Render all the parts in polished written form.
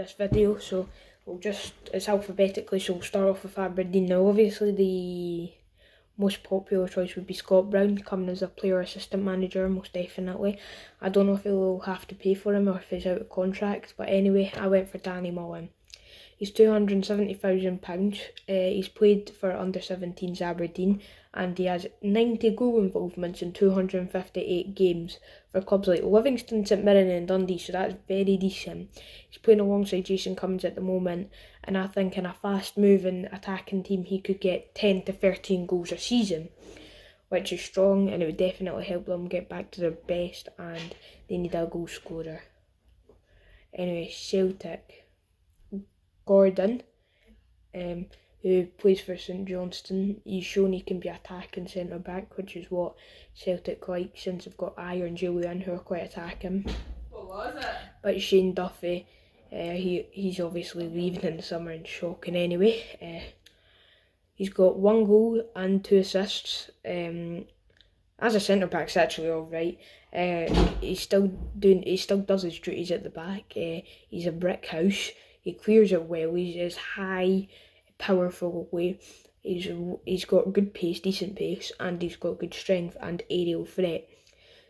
this video, so it's alphabetically, so we'll start off with Aberdeen. Now obviously the most popular choice would be Scott Brown, coming as a player assistant manager, most definitely. I don't know if he'll have to pay for him or if he's out of contract, but anyway, I went for Danny Mullen. He's £270,000. He's played for under-17s Aberdeen, and he has 90 goal involvements in 258 games for clubs like Livingston, St Mirren and Dundee, so that's very decent. He's playing alongside Jason Cummins at the moment, and I think in a fast-moving attacking team he could get 10 to 13 goals a season, which is strong, and it would definitely help them get back to their best, and they need a goal scorer. Anyway, Celtic. Gordon, who plays for St Johnstone, he's shown he can be attacking centre-back, which is what Celtic like, since they've got Ayer and Julian who are quite attacking. What was it? But Shane Duffy, he's obviously leaving in the summer and shocking anyway. He's got 1 goal and 2 assists. As a centre-back's actually alright. He still does his duties at the back. He's a brick house. He clears it well. He's high, powerful way. He's got good pace, decent pace, and he's got good strength and aerial threat.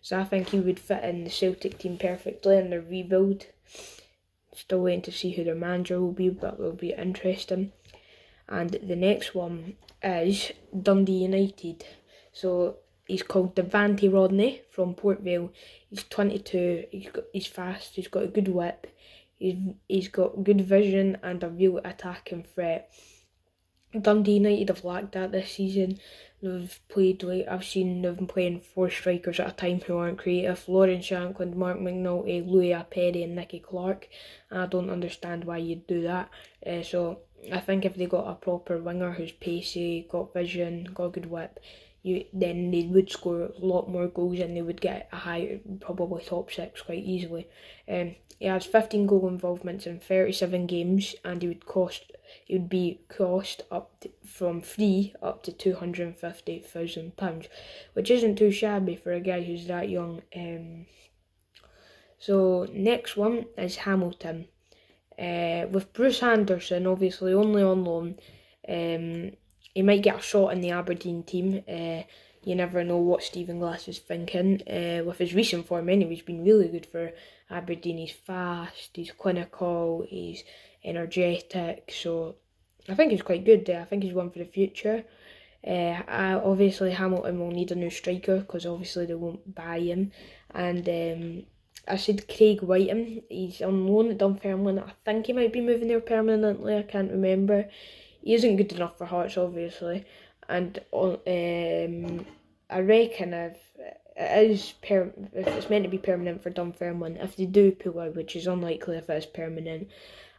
So I think he would fit in the Celtic team perfectly in their rebuild. Still waiting to see who their manager will be, but it will be interesting. And the next one is Dundee United. So he's called Devante Rodney from Port Vale. He's 22. He's fast. He's got a good whip. He's got good vision and a real attacking threat. Dundee United have lacked that this season. I've seen they've been playing 4 strikers at a time who aren't creative. Lauren Shankland, Mark McNulty, Louis Perry and Nicky Clark. And I don't understand why you'd do that. So I think if they got a proper winger who's pacey, got vision, got a good whip, then they would score a lot more goals and they would get a higher, probably top 6 quite easily. He has 15 goal involvements in 37 games, and he would be cost from free up to £250,000, which isn't too shabby for a guy who's that young. So next one is Hamilton. With Bruce Anderson obviously only on loan, he might get a shot in the Aberdeen team. You never know what Stephen Glass is thinking. With his recent form anyway, he's been really good for Aberdeen. He's fast, he's clinical, he's energetic, so I think he's quite good there. I think he's one for the future. Obviously Hamilton will need a new striker because obviously they won't buy him. And I said Craig Whiten. He's on loan at Dunfermline. I think he might be moving there permanently. I can't remember. He isn't good enough for Hearts, obviously, and I reckon if it's meant to be permanent for Dunfermline, if they do pull out, which is unlikely if it is permanent,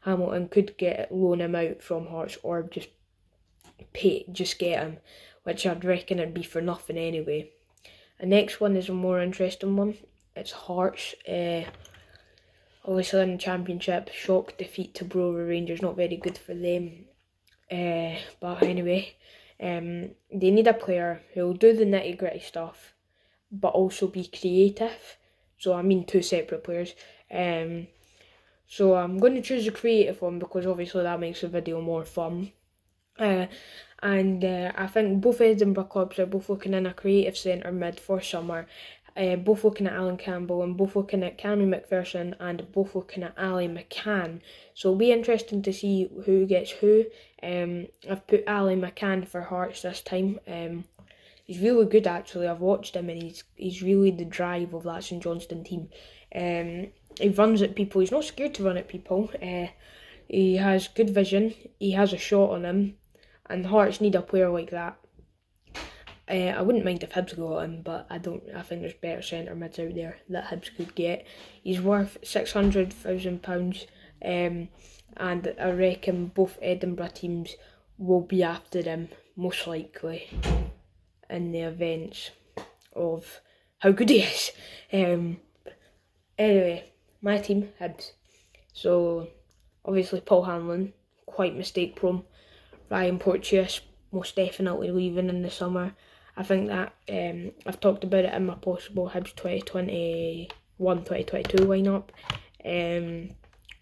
Hamilton could loan him out from Hearts or just get him, which I'd reckon it'd be for nothing anyway. The next one is a more interesting one. It's Hearts. Obviously in the Championship, shock defeat to Brora Rangers, not very good for them. But anyway, they need a player who will do the nitty gritty stuff but also be creative. So I mean 2 separate players. So I'm going to choose the creative one because obviously that makes the video more fun. I think both Edinburgh clubs are both looking in a creative centre mid for summer. Both looking at Alan Campbell and both looking at Cammy McPherson and both looking at Ali McCann. So it'll be interesting to see who gets who. I've put Ali McCann for Hearts this time. He's really good actually. I've watched him and he's really the drive of that St Johnstone team. He runs at people. He's not scared to run at people. He has good vision. He has a shot on him, and Hearts need a player like that. I wouldn't mind if Hibs got him, but I think there's better centre mids out there that Hibs could get. He's worth £600,000, and I reckon both Edinburgh teams will be after him most likely in the events of how good he is. Anyway, my team, Hibs. So obviously Paul Hanlon, quite mistake prone. Ryan Porteous, most definitely leaving in the summer. I think that I've talked about it in my possible Hibs 2021-2022 lineup.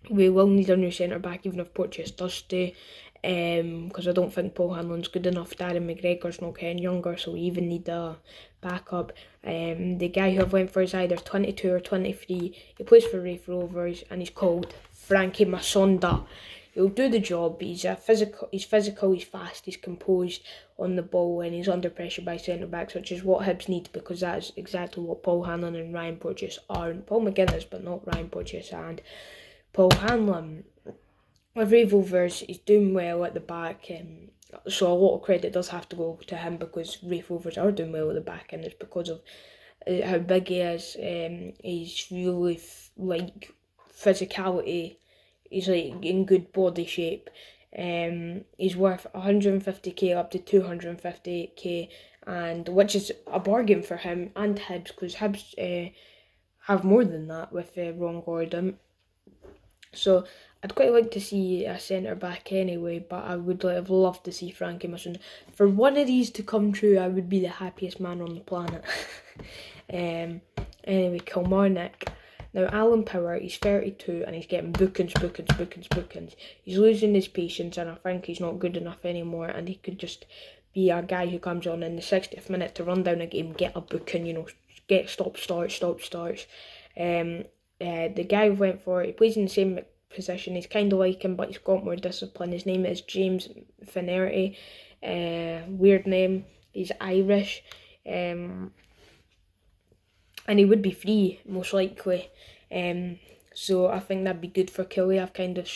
We will need a new centre-back even if Porteous does stay, because I don't think Paul Hanlon's good enough. Darren McGregor's not getting younger, so we even need a backup. The guy who I've went for is either 22 or 23. He plays for Raith Rovers and he's called Frankie Masonda. He'll do the job. He's physical, he's fast, he's composed on the ball, and he's under pressure by centre-backs, which is what Hibs need, because that is exactly what Paul Hanlon and Ryan Porteous are. And Paul McGuinness, but not Ryan Porteous and Paul Hanlon. With Raith Rovers, he's doing well at the back, so a lot of credit does have to go to him, because Raith Rovers are doing well at the back, and it's because of how big he is. He's really like physicality. He's like in good body shape. He's worth 150k up to 250k, and which is a bargain for him and Hibs, because Hibs have more than that with Ron Gordon. So I'd quite like to see a centre back anyway, but I would have loved to see Frankie Masson. For one of these to come true, I would be the happiest man on the planet. Anyway, Kilmarnock. Now, Alan Power, he's 32 and he's getting bookings. He's losing his patience, and I think he's not good enough anymore, and he could just be a guy who comes on in the 60th minute to run down a game, get a booking, get stop starts. The guy we went for, he plays in the same position. He's kind of like him, but he's got more discipline. His name is James Finnerty. Weird name. He's Irish. And he would be free, most likely. So I think that'd be good for Killie. I've kind of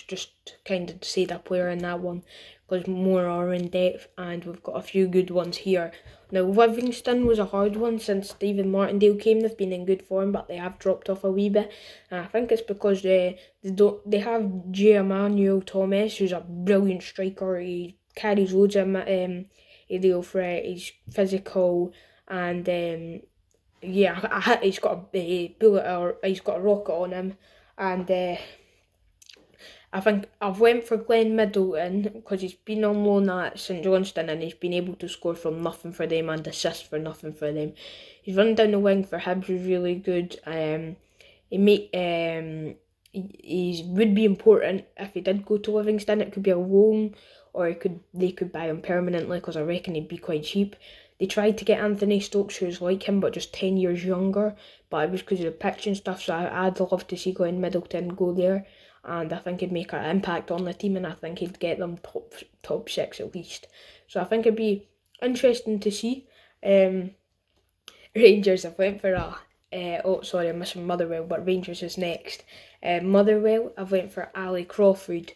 said a player in that one, because more are in depth, and we've got a few good ones here. Now, Livingston was a hard one since Stephen Martindale came. They've been in good form, but they have dropped off a wee bit. And I think it's because they have J. Emmanuel Thomas, who's a brilliant striker. He carries loads of aerial threat. He's physical, and he's got a bullet, or he's got a rocket on him, and I think I've went for Glenn Middleton because he's been on loan at St Johnstone and he's been able to score from nothing for them and assist for nothing for them. He's running down the wing for Hibs, is really good. He would be important if he did go to Livingston. It could be a loan, or they could buy him permanently, because I reckon he'd be quite cheap. They tried to get Anthony Stokes, who's like him but just 10 years younger, but it was because of the pitch and stuff, so I'd love to see Glenn Middleton go there, and I think he'd make an impact on the team, and I think he'd get them top 6 at least. So I think it'd be interesting to see. Rangers, I've went for I'm missing Motherwell, but Rangers is next. Motherwell, I've went for Ali Crawford.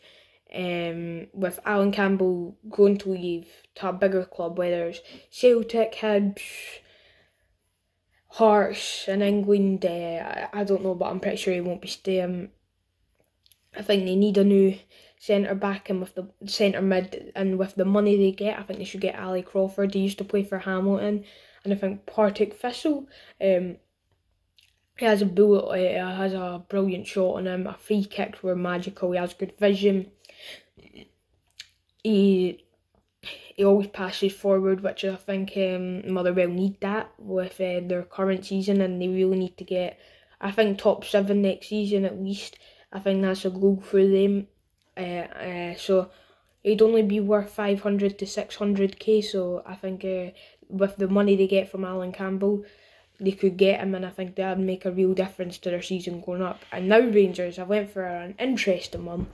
With Alan Campbell going to leave to a bigger club, whether it's Celtic, Hibs, Hearts in England, I don't know, but I'm pretty sure he won't be staying. I think they need a new centre back, and with the centre mid, and with the money they get, I think they should get Ali Crawford. He used to play for Hamilton, and I think Partick Thistle. He has a bullet. He has a brilliant shot on him. Our free kicks were magical. He has good vision. He always passes forward, which I think Motherwell need that with their current season, and they really need to get, I think, top 7 next season at least. I think that's a goal for them. So he'd only be worth 500 to 600k. So I think with the money they get from Alan Campbell, they could get him, and I think that would make a real difference to their season going up. And now Rangers, I went for an interesting one.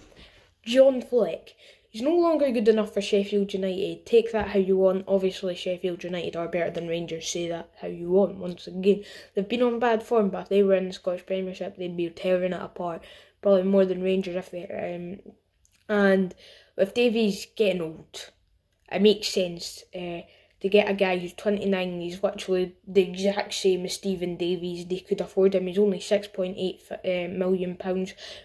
John Fleck. He's no longer good enough for Sheffield United. Take that how you want. Obviously, Sheffield United are better than Rangers. Say that how you want. Once again, they've been on bad form, but if they were in the Scottish Premiership, they'd be tearing it apart. Probably more than Rangers if they. And with Davies getting old, it makes sense to get a guy who's 29. He's literally the exact same as Stephen Davies. They could afford him. He's only £6.8 million.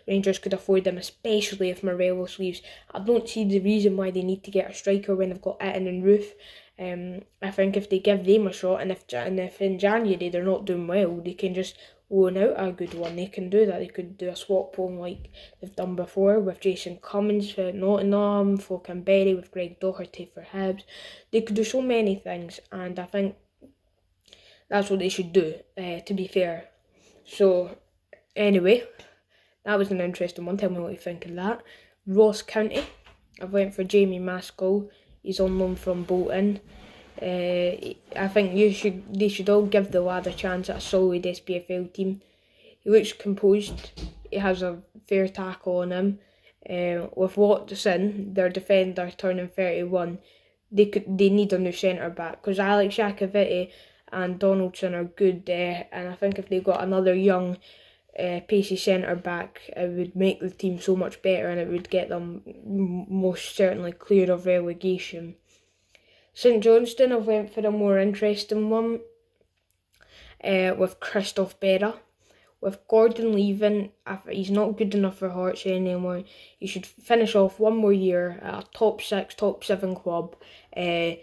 Rangers could afford him, especially if Morelos leaves. I don't see the reason why they need to get a striker when they've got Itten and Roof. I think if they give them a shot, and if in January they're not doing well, they can just loan out a good one. They can do that. They could do a swap loan like they've done before with Jason Cummins for Nottingham, for Canberra, with Greg Doherty for Hibs. They could do so many things, and I think that's what they should do, to be fair. So, anyway, that was an interesting one. Tell me what you think of that. Ross County, I've went for Jamie Maskell. He's on loan from Bolton. I think they should all give the lad a chance at a solid SPFL team. He looks composed. He has a fair tackle on him. With Watson, their defender, turning 31, they need a new centre back, because Alex Jakoviti and Donaldson are good, and I think if they got another young, pacey centre back, it would make the team so much better, and it would get them most certainly clear of relegation. St Johnstone, I've went for a more interesting one, with Christoph Berra. With Gordon leaving, he's not good enough for Hearts anymore. He should finish off one more year at a top 6, top 7 club,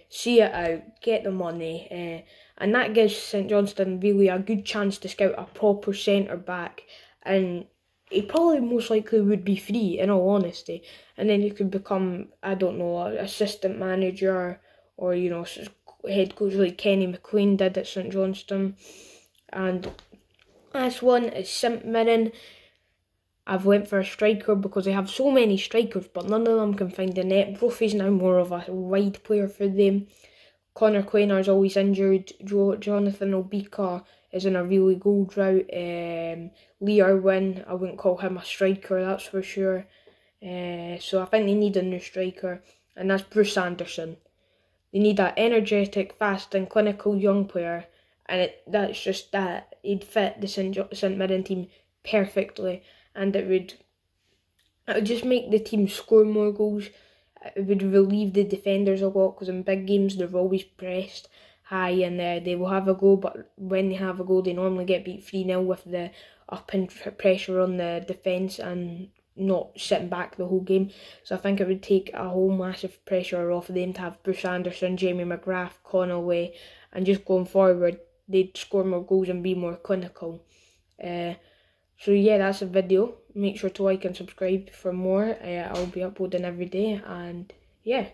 see it out, get the money, and that gives St Johnstone really a good chance to scout a proper centre back, and he probably most likely would be free, in all honesty, and then you could become, I don't know, an assistant manager, or head coach like Kenny McLean did at St Johnstone. And last one is St Mirren. I've went for a striker because they have so many strikers, but none of them can find the net. Brophy's now more of a wide player for them. Connor Quainer's always injured. Jonathan Obika is in a really good drought. Lee Irwin, I wouldn't call him a striker, that's for sure. So I think they need a new striker, and that's Bruce Anderson. They need that energetic, fast and clinical young player, and that's just that. He'd fit the St Mirren team perfectly, and it would just make the team score more goals. It would relieve the defenders a lot, because in big games they're always pressed high, and they will have a goal, but when they have a goal they normally get beat 3-0 with the up and pressure on the defence and not sitting back the whole game. So I think it would take a whole massive pressure off of them to have Bruce Anderson, Jamie McGrath, Conaway, and just going forward they'd score more goals and be more clinical. So yeah, that's a video. Make sure to like and subscribe for more. I'll be uploading every day, and yeah.